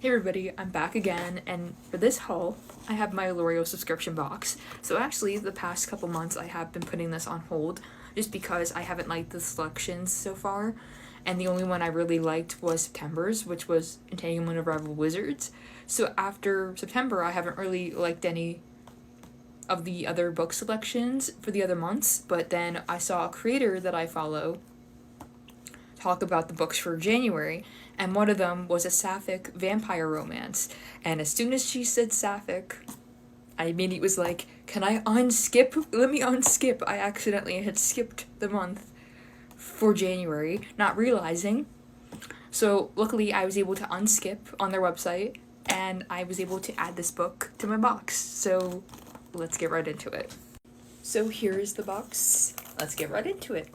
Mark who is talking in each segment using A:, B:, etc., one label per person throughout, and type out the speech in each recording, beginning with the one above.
A: Hey everybody, I'm back again, and for this haul, I have my Allurial subscription box. So actually, the past couple months I have been putting this on hold, just because I haven't liked the selections so far, and the only one I really liked was September's, which was Entanglement of Rival Wizards. So after September, I haven't really liked any of the other book selections for the other months, but then I saw a creator that I follow talk about the books for January, and one of them was a sapphic vampire romance. And as soon as she said sapphic, I immediately was like, can I unskip? Let me unskip. I accidentally had skipped the month for January, not realizing. So luckily I was able to unskip on their website, and I was able to add this book to my box. So let's get right into it. So here's the box. Let's get right into it.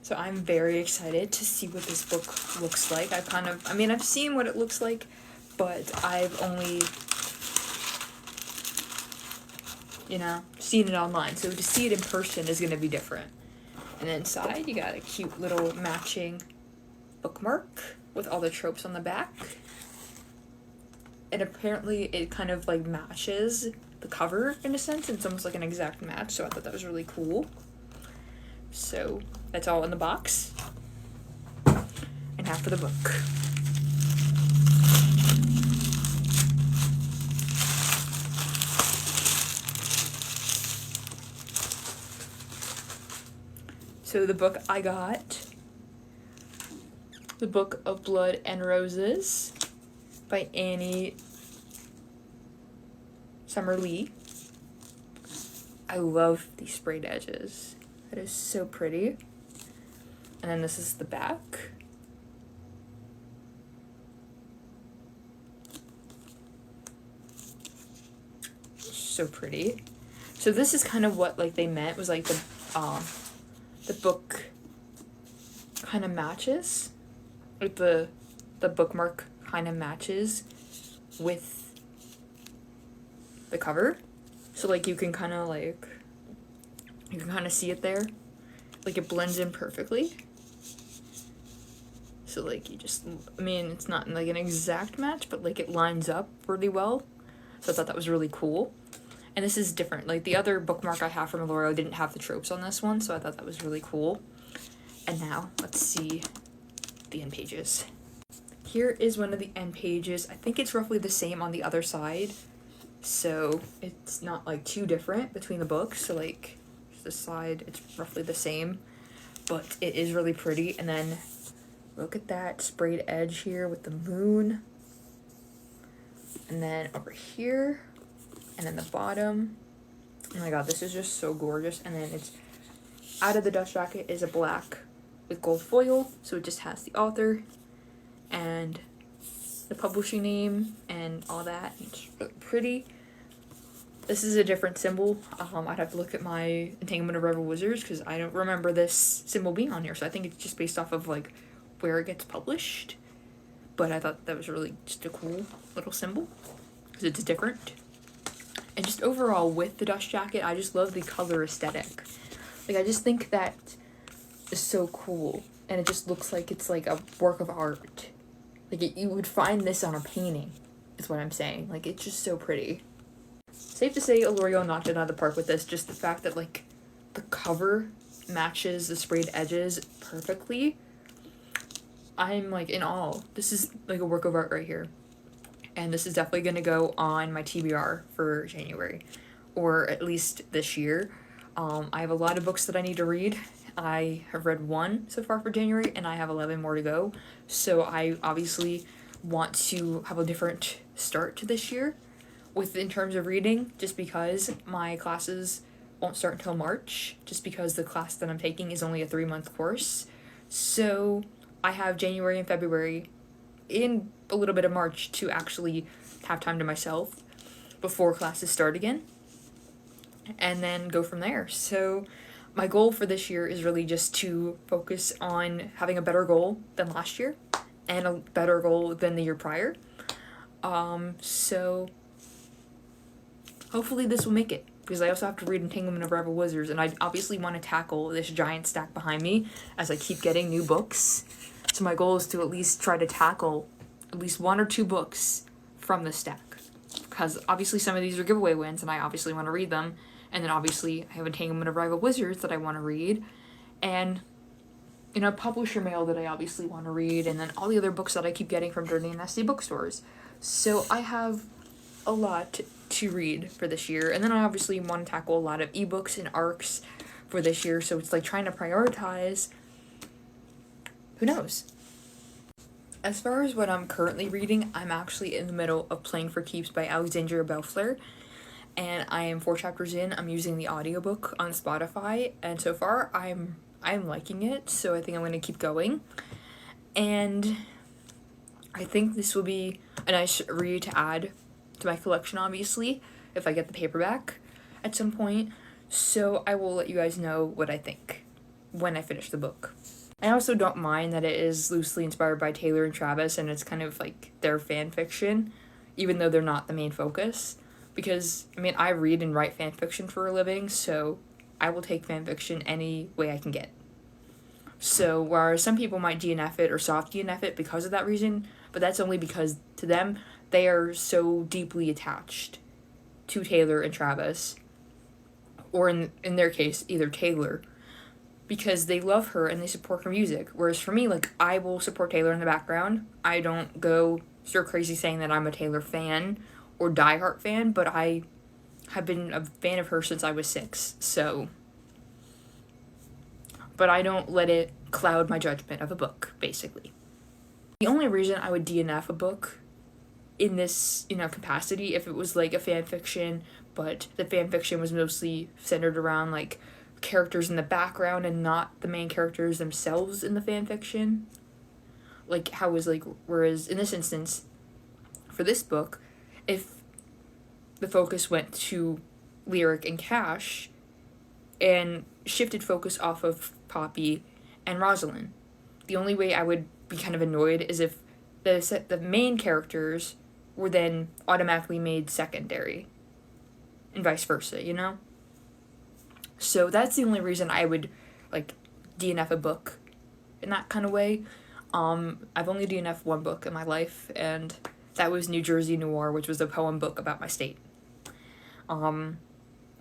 A: So I'm very excited to see what this book looks like. I've seen what it looks like, but I've only, seen it online. So to see it in person is going to be different. And inside, you got a cute little matching bookmark with all the tropes on the back. And apparently it kind of like matches the cover in a sense. It's almost like an exact match, so I thought that was really cool. So that's all in the box. And now for the book. So the book I got, The Book of Blood and Roses by Annie Summerlee. I love these sprayed edges. It is so pretty. And then this is the back. So pretty. So this is kind of what like they meant, was like the book kind of matches. Like the bookmark kind of matches with the cover. So like you can kind of see it there. Like it blends in perfectly. So like it's not like an exact match, but like it lines up really well. So I thought that was really cool. And this is different. Like the other bookmark I have from Allurial didn't have the tropes on this one, so I thought that was really cool. And now let's see the end pages. Here is one of the end pages. I think it's roughly the same on the other side. So it's not like too different between the books. So like this side, it's roughly the same, but it is really pretty. And then look at that sprayed edge here with the moon. And then over here, and then the bottom. Oh my god, this is just so gorgeous. And then it's out of the dust jacket is a black with gold foil, so it just has the author and the publishing name and all that. It's really pretty. This is a different symbol. I'd have to look at my Entanglement of Rival Wizards because I don't remember this symbol being on here, so I think it's just based off of like where it gets published. But I thought that was really just a cool little symbol because it's different. And just overall with the dust jacket, I just love the color aesthetic. Like I just think that is so cool, and it just looks like it's like a work of art. Like you would find this on a painting, is what I'm saying. Like it's just so pretty. Safe to say Allurial knocked it out of the park with this. Just the fact that like the cover matches the sprayed edges perfectly. I'm like in awe. This is like a work of art right here. And this is definitely going to go on my TBR for January, or at least this year. I have a lot of books that I need to read. I have read 1 so far for January, and I have 11 more to go. So I obviously want to have a different start to this year in terms of reading, just because my classes won't start until March, just because the class that I'm taking is only a 3-month course. So I have January and February in a little bit of March to actually have time to myself before classes start again, and then go from there. So my goal for this year is really just to focus on having a better goal than last year and a better goal than the year prior. So hopefully this will make it, because I also have to read Entanglement of Rival Wizards, and I obviously want to tackle this giant stack behind me as I keep getting new books. So my goal is to at least try to tackle at least 1 or 2 books from the stack. Because obviously some of these are giveaway wins and I obviously want to read them. And then obviously I have Entanglement of Rival Wizards that I want to read. And in a publisher mail that I obviously want to read. And then all the other books that I keep getting from Dirty and Nasty bookstores. So I have a lot to read for this year. And then I obviously want to tackle a lot of ebooks and ARCs for this year. So it's like trying to prioritize. Who knows? As far as what I'm currently reading, I'm actually in the middle of Playing for Keeps by Alexandria Belfleur. And I am 4 chapters in. I'm using the audiobook on Spotify. And so far, I'm liking it. So I think I'm going to keep going. And I think this will be a nice read to add to my collection, obviously, if I get the paperback at some point. So I will let you guys know what I think when I finish the book. I also don't mind that it is loosely inspired by Taylor and Travis, and it's kind of like their fan fiction, even though they're not the main focus. Because, I mean, I read and write fan fiction for a living, so I will take fan fiction any way I can get. So, whereas some people might DNF it or soft DNF it because of that reason, but that's only because, to them, they are so deeply attached to Taylor and Travis, or in their case, either Taylor, because they love her and they support her music. Whereas for me, like, I will support Taylor in the background. I don't go stir crazy saying that I'm a Taylor fan or diehard fan, but I have been a fan of her since I was 6, so. But I don't let it cloud my judgment of a book, basically. The only reason I would DNF a book in this, capacity, if it was like a fan fiction, but the fan fiction was mostly centered around like characters in the background and not the main characters themselves in the fan fiction. Like how was like, whereas in this instance, for this book, if the focus went to Lyric and Cash and shifted focus off of Poppy and Rosalind, the only way I would be kind of annoyed is if the main characters were then automatically made secondary and vice versa, So that's the only reason I would like DNF a book in that kind of way. I've only DNF'd 1 book in my life, and that was New Jersey Noir, which was a poem book about my state.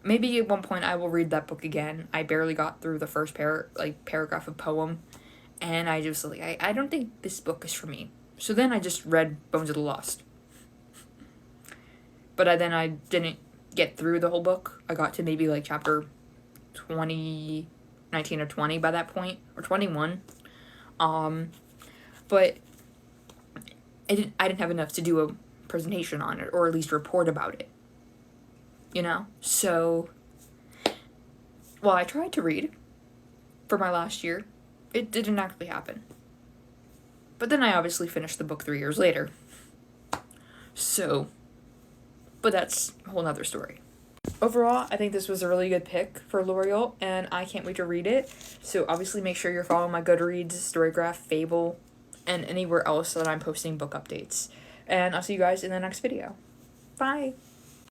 A: Maybe at one point I will read that book again. I barely got through the first paragraph of poem, and I just I don't think this book is for me. So then I just read Bones of the Lost. But then I didn't get through the whole book. I got to maybe like chapter 20, 19 or 20 by that point, or 21. But I didn't have enough to do a presentation on it, or at least report about it. So, while I tried to read for my last year, it didn't actually happen. But then I obviously finished the book 3 years later. So, but that's a whole nother story. Overall, I think this was a really good pick for Allurial, and I can't wait to read it. So obviously make sure you're following my Goodreads, Storygraph, Fable, and anywhere else that I'm posting book updates. And I'll see you guys in the next video. Bye!